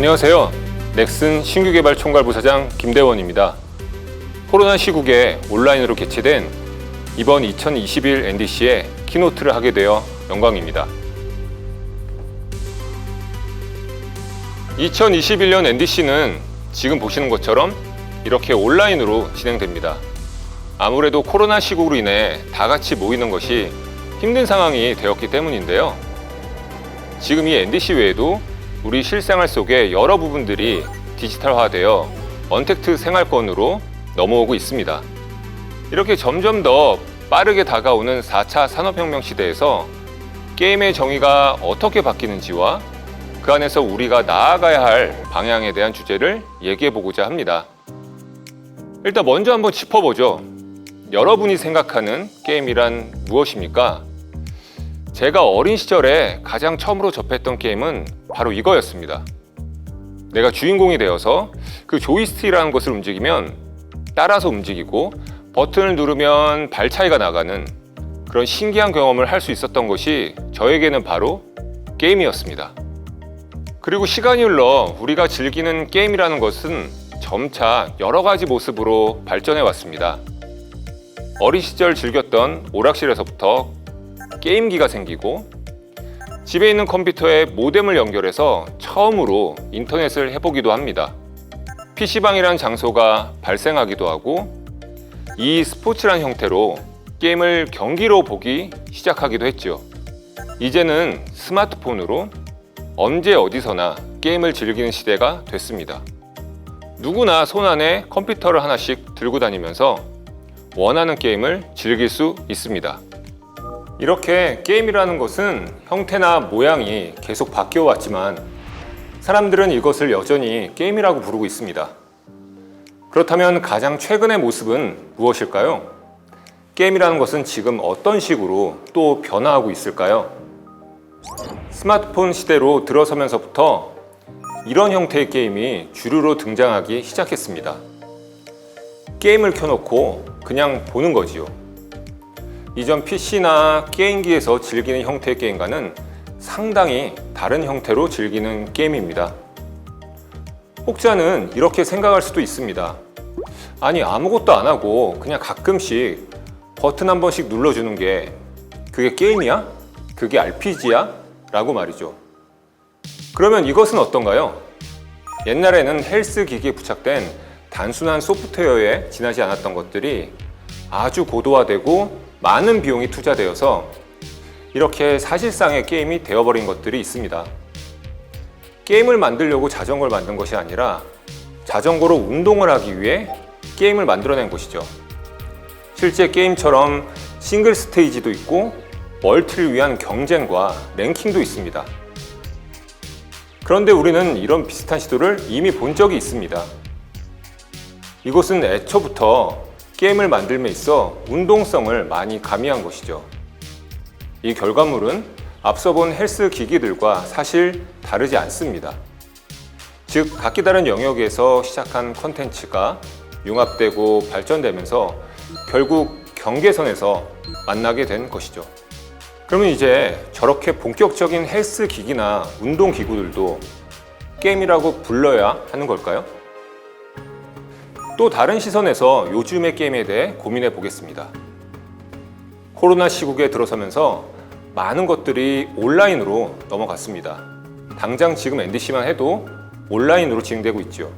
안녕하세요. 넥슨 신규개발 총괄부사장 김대원입니다. 코로나 시국에 온라인으로 개최된 이번 2021 NDC에 키노트를 하게 되어 영광입니다. 2021년 NDC는 지금 보시는 것처럼 이렇게 온라인으로 진행됩니다. 아무래도 코로나 시국으로 인해 다 같이 모이는 것이 힘든 상황이 되었기 때문인데요. 지금 이 NDC 외에도 우리 실생활 속의 여러 부분들이 디지털화되어 언택트 생활권으로 넘어오고 있습니다. 이렇게 점점 더 빠르게 다가오는 4차 산업혁명 시대에서 게임의 정의가 어떻게 바뀌는지와 그 안에서 우리가 나아가야 할 방향에 대한 주제를 얘기해 보고자 합니다. 일단 먼저 한번 짚어보죠. 여러분이 생각하는 게임이란 무엇입니까? 제가 어린 시절에 가장 처음으로 접했던 게임은 바로 이거였습니다. 내가 주인공이 되어서 그 조이스틱이라는 것을 움직이면 따라서 움직이고 버튼을 누르면 발 차이가 나가는 그런 신기한 경험을 할 수 있었던 것이 저에게는 바로 게임이었습니다. 그리고 시간이 흘러 우리가 즐기는 게임이라는 것은 점차 여러 가지 모습으로 발전해 왔습니다. 어린 시절 즐겼던 오락실에서부터 게임기가 생기고 집에 있는 컴퓨터에 모뎀을 연결해서 처음으로 인터넷을 해보기도 합니다. PC방이라는 장소가 발생하기도 하고 이 스포츠란 형태로 게임을 경기로 보기 시작하기도 했죠. 이제는 스마트폰으로 언제 어디서나 게임을 즐기는 시대가 됐습니다. 누구나 손안에 컴퓨터를 하나씩 들고 다니면서 원하는 게임을 즐길 수 있습니다. 이렇게 게임이라는 것은 형태나 모양이 계속 바뀌어 왔지만 사람들은 이것을 여전히 게임이라고 부르고 있습니다. 그렇다면 가장 최근의 모습은 무엇일까요? 게임이라는 것은 지금 어떤 식으로 또 변화하고 있을까요? 스마트폰 시대로 들어서면서부터 이런 형태의 게임이 주류로 등장하기 시작했습니다. 게임을 켜놓고 그냥 보는 거지요. 이전 PC나 게임기에서 즐기는 형태의 게임과는 상당히 다른 형태로 즐기는 게임입니다. 혹자는 이렇게 생각할 수도 있습니다. 아니, 아무것도 안 하고 그냥 가끔씩 버튼 한 번씩 눌러주는 게 그게 게임이야? 그게 RPG야? 라고 말이죠. 그러면 이것은 어떤가요? 옛날에는 헬스 기기에 부착된 단순한 소프트웨어에 지나지 않았던 것들이 아주 고도화되고 많은 비용이 투자되어서 이렇게 사실상의 게임이 되어버린 것들이 있습니다. 게임을 만들려고 자전거를 만든 것이 아니라 자전거로 운동을 하기 위해 게임을 만들어낸 것이죠. 실제 게임처럼 싱글 스테이지도 있고 멀티를 위한 경쟁과 랭킹도 있습니다. 그런데 우리는 이런 비슷한 시도를 이미 본 적이 있습니다. 이것은 애초부터 게임을 만들며 있어 운동성을 많이 가미한 것이죠. 이 결과물은 앞서 본 헬스 기기들과 사실 다르지 않습니다. 즉, 각기 다른 영역에서 시작한 컨텐츠가 융합되고 발전되면서 결국 경계선에서 만나게 된 것이죠. 그러면 이제 저렇게 본격적인 헬스 기기나 운동 기구들도 게임이라고 불러야 하는 걸까요? 또 다른 시선에서 요즘의 게임에 대해 고민해 보겠습니다. 코로나 시국에 들어서면서 많은 것들이 온라인으로 넘어갔습니다. 당장 지금 NDC만 해도 온라인으로 진행되고 있죠.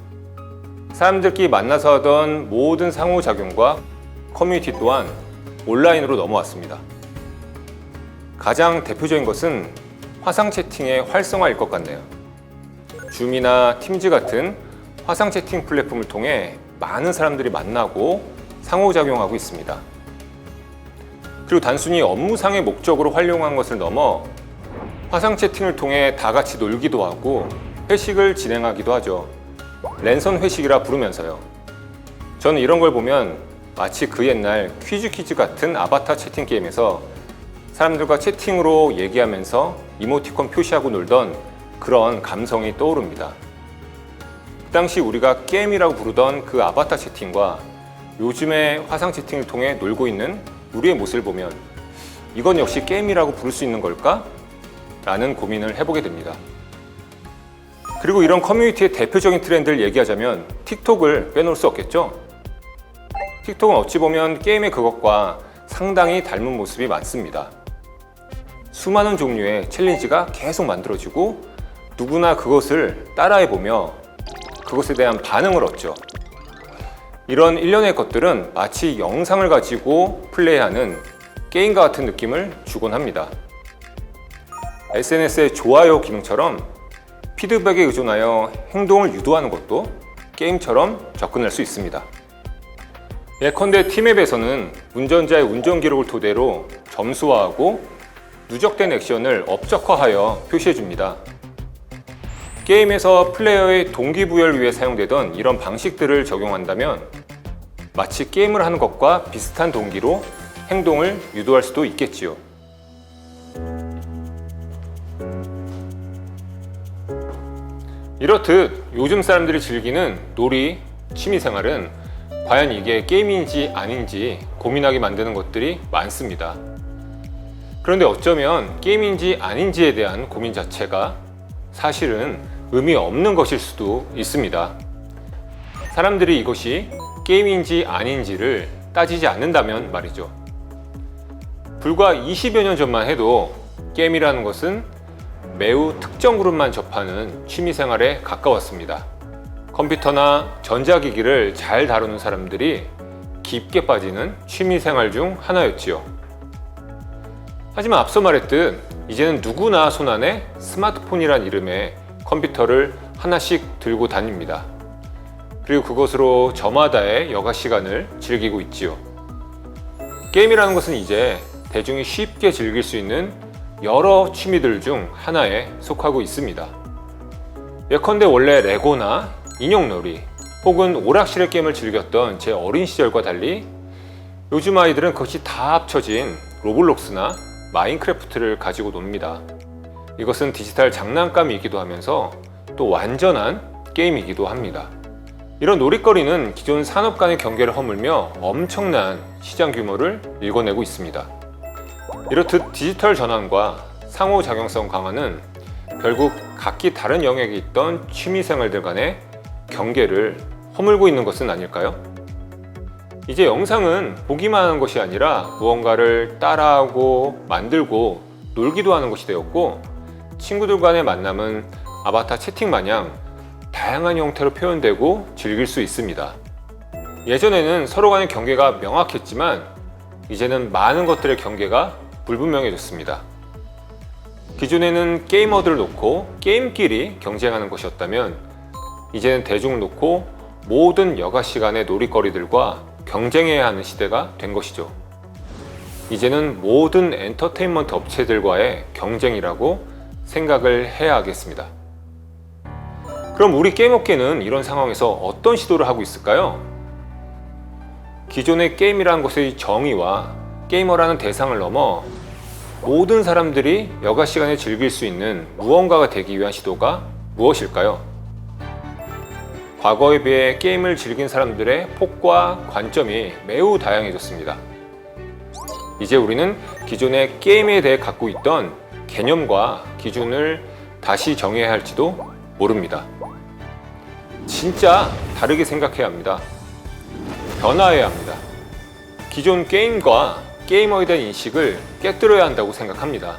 사람들끼리 만나서 하던 모든 상호작용과 커뮤니티 또한 온라인으로 넘어왔습니다. 가장 대표적인 것은 화상 채팅의 활성화일 것 같네요. 줌이나 팀즈 같은 화상 채팅 플랫폼을 통해 많은 사람들이 만나고 상호작용하고 있습니다. 그리고 단순히 업무상의 목적으로 활용한 것을 넘어 화상 채팅을 통해 다 같이 놀기도 하고 회식을 진행하기도 하죠. 랜선 회식이라 부르면서요. 저는 이런 걸 보면 마치 그 옛날 퀴즈 같은 아바타 채팅 게임에서 사람들과 채팅으로 얘기하면서 이모티콘 표시하고 놀던 그런 감성이 떠오릅니다. 그 당시 우리가 게임이라고 부르던 그 아바타 채팅과 요즘의 화상 채팅을 통해 놀고 있는 우리의 모습을 보면 이건 역시 게임이라고 부를 수 있는 걸까? 라는 고민을 해보게 됩니다. 그리고 이런 커뮤니티의 대표적인 트렌드를 얘기하자면 틱톡을 빼놓을 수 없겠죠. 틱톡은 어찌 보면 게임의 그것과 상당히 닮은 모습이 많습니다. 수많은 종류의 챌린지가 계속 만들어지고 누구나 그것을 따라해보며 그것에 대한 반응을 얻죠. 이런 일련의 것들은 마치 영상을 가지고 플레이하는 게임과 같은 느낌을 주곤 합니다. SNS의 좋아요 기능처럼 피드백에 의존하여 행동을 유도하는 것도 게임처럼 접근할 수 있습니다. 예컨대 티맵에서는 운전자의 운전 기록을 토대로 점수화하고 누적된 액션을 업적화하여 표시해줍니다. 게임에서 플레이어의 동기부여를 위해 사용되던 이런 방식들을 적용한다면 마치 게임을 하는 것과 비슷한 동기로 행동을 유도할 수도 있겠지요. 이렇듯 요즘 사람들이 즐기는 놀이, 취미생활은 과연 이게 게임인지 아닌지 고민하게 만드는 것들이 많습니다. 그런데 어쩌면 게임인지 아닌지에 대한 고민 자체가 사실은 의미 없는 것일 수도 있습니다. 사람들이 이것이 게임인지 아닌지를 따지지 않는다면 말이죠. 불과 20여 년 전만 해도 게임이라는 것은 매우 특정 그룹만 접하는 취미생활에 가까웠습니다. 컴퓨터나 전자기기를 잘 다루는 사람들이 깊게 빠지는 취미생활 중 하나였지요. 하지만 앞서 말했듯 이제는 누구나 손안에 스마트폰이란 이름의 컴퓨터를 하나씩 들고 다닙니다. 그리고 그것으로 저마다의 여가 시간을 즐기고 있지요. 게임이라는 것은 이제 대중이 쉽게 즐길 수 있는 여러 취미들 중 하나에 속하고 있습니다. 예컨대 원래 레고나 인형놀이 혹은 오락실의 게임을 즐겼던 제 어린 시절과 달리 요즘 아이들은 그것이 다 합쳐진 로블록스나 마인크래프트를 가지고 놉니다. 이것은 디지털 장난감이기도 하면서 또 완전한 게임이기도 합니다. 이런 놀이거리는 기존 산업 간의 경계를 허물며 엄청난 시장 규모를 일궈내고 있습니다. 이렇듯 디지털 전환과 상호작용성 강화는 결국 각기 다른 영역에 있던 취미생활들 간의 경계를 허물고 있는 것은 아닐까요? 이제 영상은 보기만 하는 것이 아니라 무언가를 따라하고 만들고 놀기도 하는 것이 되었고, 친구들 간의 만남은 아바타 채팅 마냥 다양한 형태로 표현되고 즐길 수 있습니다. 예전에는 서로 간의 경계가 명확했지만 이제는 많은 것들의 경계가 불분명해졌습니다. 기존에는 게이머들을 놓고 게임끼리 경쟁하는 것이었다면 이제는 대중을 놓고 모든 여가 시간의 놀이거리들과 경쟁해야 하는 시대가 된 것이죠. 이제는 모든 엔터테인먼트 업체들과의 경쟁이라고 생각을 해야 하겠습니다. 그럼 우리 게임업계는 이런 상황에서 어떤 시도를 하고 있을까요? 기존의 게임이라는 것의 정의와 게이머라는 대상을 넘어 모든 사람들이 여가 시간에 즐길 수 있는 무언가가 되기 위한 시도가 무엇일까요? 과거에 비해 게임을 즐긴 사람들의 폭과 관점이 매우 다양해졌습니다. 이제 우리는 기존의 게임에 대해 갖고 있던 개념과 기준을 다시 정해야 할지도 모릅니다. 진짜 다르게 생각해야 합니다. 변화해야 합니다. 기존 게임과 게이머에 대한 인식을 깨뜨려야 한다고 생각합니다.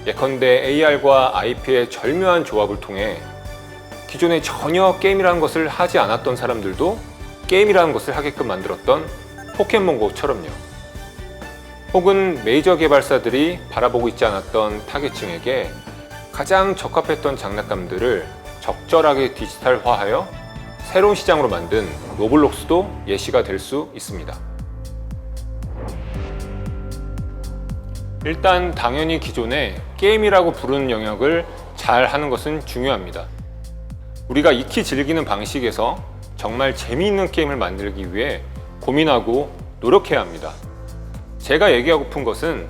예컨대 AR과 IP의 절묘한 조합을 통해 기존에 전혀 게임이라는 것을 하지 않았던 사람들도 게임이라는 것을 하게끔 만들었던 포켓몬고처럼요. 혹은 메이저 개발사들이 바라보고 있지 않았던 타겟층에게 가장 적합했던 장난감들을 적절하게 디지털화하여 새로운 시장으로 만든 로블록스도 예시가 될 수 있습니다. 일단 당연히 기존에 게임이라고 부르는 영역을 잘 하는 것은 중요합니다. 우리가 익히 즐기는 방식에서 정말 재미있는 게임을 만들기 위해 고민하고 노력해야 합니다. 제가 얘기하고픈 것은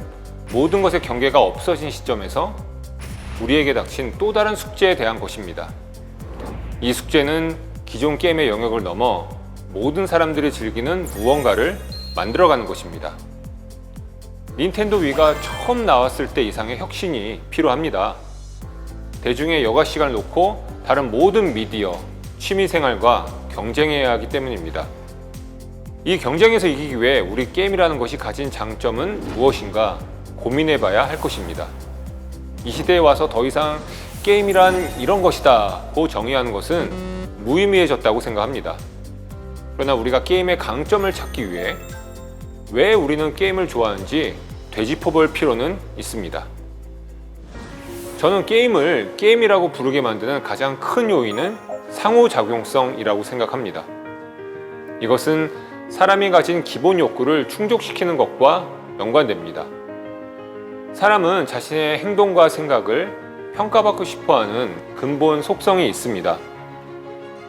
모든 것의 경계가 없어진 시점에서 우리에게 닥친 또 다른 숙제에 대한 것입니다. 이 숙제는 기존 게임의 영역을 넘어 모든 사람들이 즐기는 무언가를 만들어가는 것입니다. 닌텐도 위가 처음 나왔을 때 이상의 혁신이 필요합니다. 대중의 여가 시간을 놓고 다른 모든 미디어, 취미생활과 경쟁해야 하기 때문입니다. 이 경쟁에서 이기기 위해 우리 게임이라는 것이 가진 장점은 무엇인가 고민해봐야 할 것입니다. 이 시대에 와서 더 이상 게임이란 이런 것이다고 정의하는 것은 무의미해졌다고 생각합니다. 그러나 우리가 게임의 강점을 찾기 위해 왜 우리는 게임을 좋아하는지 되짚어볼 필요는 있습니다. 저는 게임을 게임이라고 부르게 만드는 가장 큰 요인은 상호작용성이라고 생각합니다. 이것은 사람이 가진 기본 욕구를 충족시키는 것과 연관됩니다. 사람은 자신의 행동과 생각을 평가받고 싶어하는 근본 속성이 있습니다.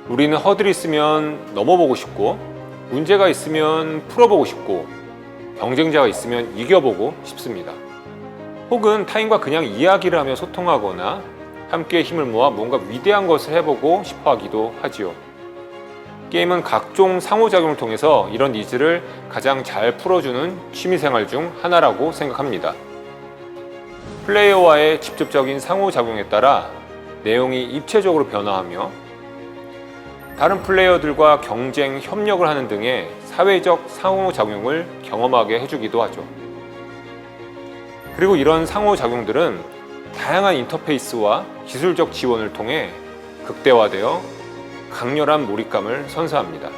우리는 허들이 있으면 넘어보고 싶고, 문제가 있으면 풀어보고 싶고, 경쟁자가 있으면 이겨보고 싶습니다. 혹은 타인과 그냥 이야기를 하며 소통하거나 함께 힘을 모아 뭔가 위대한 것을 해보고 싶어 하기도 하지요. 게임은 각종 상호작용을 통해서 이런 니즈를 가장 잘 풀어주는 취미생활 중 하나라고 생각합니다. 플레이어와의 직접적인 상호작용에 따라 내용이 입체적으로 변화하며 다른 플레이어들과 경쟁, 협력을 하는 등의 사회적 상호작용을 경험하게 해주기도 하죠. 그리고 이런 상호작용들은 다양한 인터페이스와 기술적 지원을 통해 극대화되어 강렬한 몰입감을 선사합니다.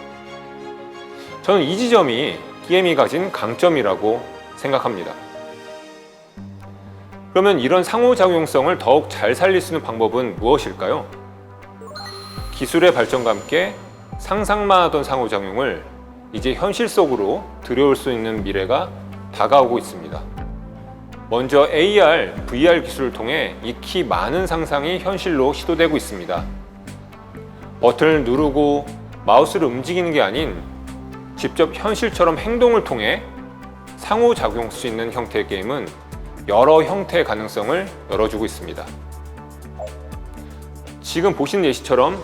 저는 이 지점이 게임이 가진 강점이라고 생각합니다. 그러면 이런 상호작용성을 더욱 잘 살릴 수 있는 방법은 무엇일까요? 기술의 발전과 함께 상상만 하던 상호작용을 이제 현실 속으로 들여올 수 있는 미래가 다가오고 있습니다. 먼저 AR, VR 기술을 통해 익히 많은 상상이 현실로 시도되고 있습니다. 버튼을 누르고 마우스를 움직이는 게 아닌 직접 현실처럼 행동을 통해 상호작용할 수 있는 형태의 게임은 여러 형태의 가능성을 열어주고 있습니다. 지금 보시는 예시처럼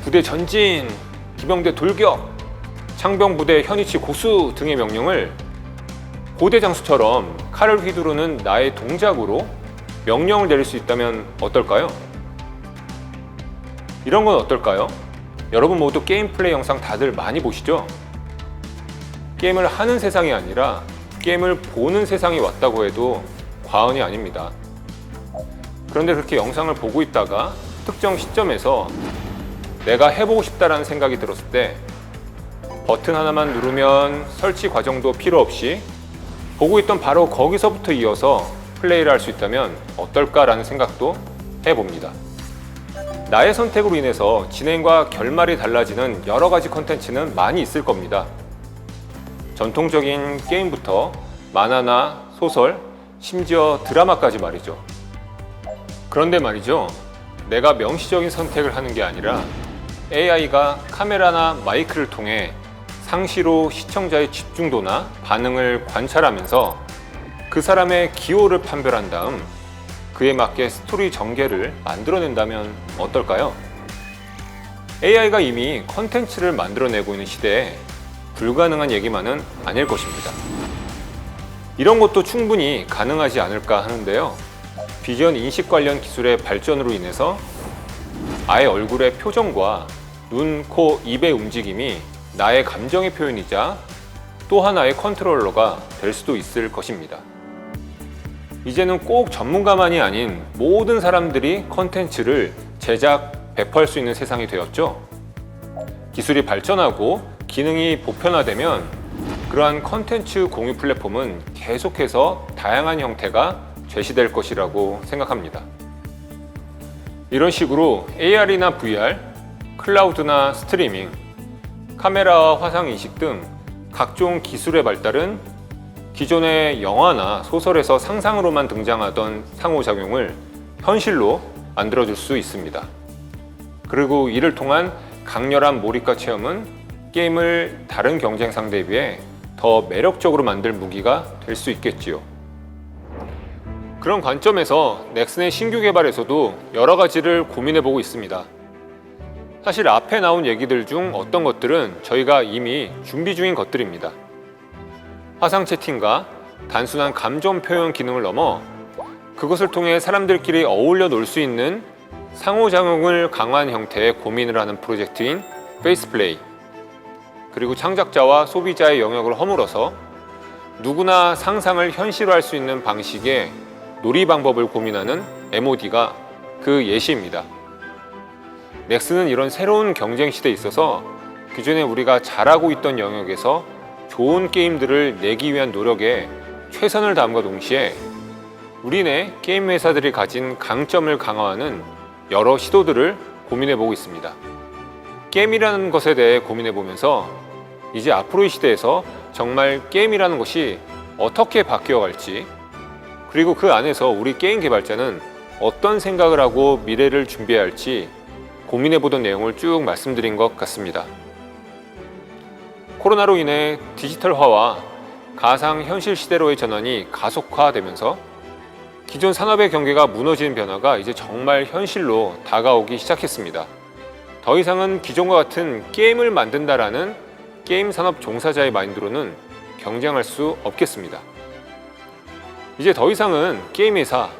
부대 전진, 기병대 돌격, 창병부대 현위치 고수 등의 명령을 고대 장수처럼 칼을 휘두르는 나의 동작으로 명령을 내릴 수 있다면 어떨까요? 이런 건 어떨까요? 여러분 모두 게임 플레이 영상 다들 많이 보시죠? 게임을 하는 세상이 아니라 게임을 보는 세상이 왔다고 해도 과언이 아닙니다. 그런데 그렇게 영상을 보고 있다가 특정 시점에서 내가 해보고 싶다라는 생각이 들었을 때 버튼 하나만 누르면 설치 과정도 필요 없이 보고 있던 바로 거기서부터 이어서 플레이를 할 수 있다면 어떨까라는 생각도 해봅니다. 나의 선택으로 인해서 진행과 결말이 달라지는 여러 가지 컨텐츠는 많이 있을 겁니다. 전통적인 게임부터 만화나 소설, 심지어 드라마까지 말이죠. 그런데 말이죠. 내가 명시적인 선택을 하는 게 아니라 AI가 카메라나 마이크를 통해 상시로 시청자의 집중도나 반응을 관찰하면서 그 사람의 기호를 판별한 다음 그에 맞게 스토리 전개를 만들어낸다면 어떨까요? AI가 이미 컨텐츠를 만들어내고 있는 시대에 불가능한 얘기만은 아닐 것입니다. 이런 것도 충분히 가능하지 않을까 하는데요. 비전 인식 관련 기술의 발전으로 인해서 아예 얼굴의 표정과 눈, 코, 입의 움직임이 나의 감정의 표현이자 또 하나의 컨트롤러가 될 수도 있을 것입니다. 이제는 꼭 전문가만이 아닌 모든 사람들이 컨텐츠를 제작, 배포할 수 있는 세상이 되었죠. 기술이 발전하고 기능이 보편화되면 그러한 컨텐츠 공유 플랫폼은 계속해서 다양한 형태가 제시될 것이라고 생각합니다. 이런 식으로 AR이나 VR, 클라우드나 스트리밍, 카메라와 화상 인식 등 각종 기술의 발달은 기존의 영화나 소설에서 상상으로만 등장하던 상호작용을 현실로 만들어줄 수 있습니다. 그리고 이를 통한 강렬한 몰입과 체험은 게임을 다른 경쟁 상대에 비해 더 매력적으로 만들 무기가 될 수 있겠지요. 그런 관점에서 넥슨의 신규 개발에서도 여러 가지를 고민해보고 있습니다. 사실 앞에 나온 얘기들 중 어떤 것들은 저희가 이미 준비 중인 것들입니다. 화상 채팅과 단순한 감정 표현 기능을 넘어 그것을 통해 사람들끼리 어울려 놀 수 있는 상호작용을 강화한 형태의 고민을 하는 프로젝트인 페이스플레이, 그리고 창작자와 소비자의 영역을 허물어서 누구나 상상을 현실화할 수 있는 방식의 놀이 방법을 고민하는 MOD가 그 예시입니다. 넥슨은 이런 새로운 경쟁 시대에 있어서 기존에 우리가 잘하고 있던 영역에서 좋은 게임들을 내기 위한 노력에 최선을 다함과 동시에 우리네 게임 회사들이 가진 강점을 강화하는 여러 시도들을 고민해보고 있습니다. 게임이라는 것에 대해 고민해보면서 이제 앞으로의 시대에서 정말 게임이라는 것이 어떻게 바뀌어갈지, 그리고 그 안에서 우리 게임 개발자는 어떤 생각을 하고 미래를 준비해야 할지 고민해보던 내용을 쭉 말씀드린 것 같습니다. 코로나로 인해 디지털화와 가상현실 시대로의 전환이 가속화되면서 기존 산업의 경계가 무너지는 변화가 이제 정말 현실로 다가오기 시작했습니다. 더 이상은 기존과 같은 게임을 만든다라는 게임 산업 종사자의 마인드로는 경쟁할 수 없겠습니다. 이제 더 이상은 게임 회사,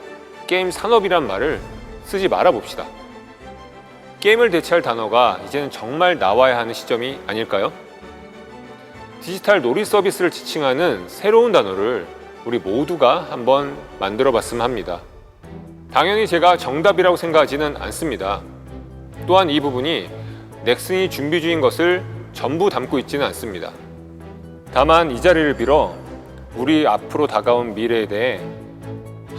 게임 산업이란 말을 쓰지 말아 봅시다. 게임을 대체할 단어가 이제는 정말 나와야 하는 시점이 아닐까요? 디지털 놀이 서비스를 지칭하는 새로운 단어를 우리 모두가 한번 만들어 봤으면 합니다. 당연히 제가 정답이라고 생각하지는 않습니다. 또한 이 부분이 넥슨이 준비 중인 것을 전부 담고 있지는 않습니다. 다만 이 자리를 빌어 우리 앞으로 다가온 미래에 대해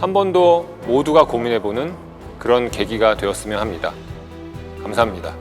한 번 더 모두가 고민해보는 그런 계기가 되었으면 합니다. 감사합니다.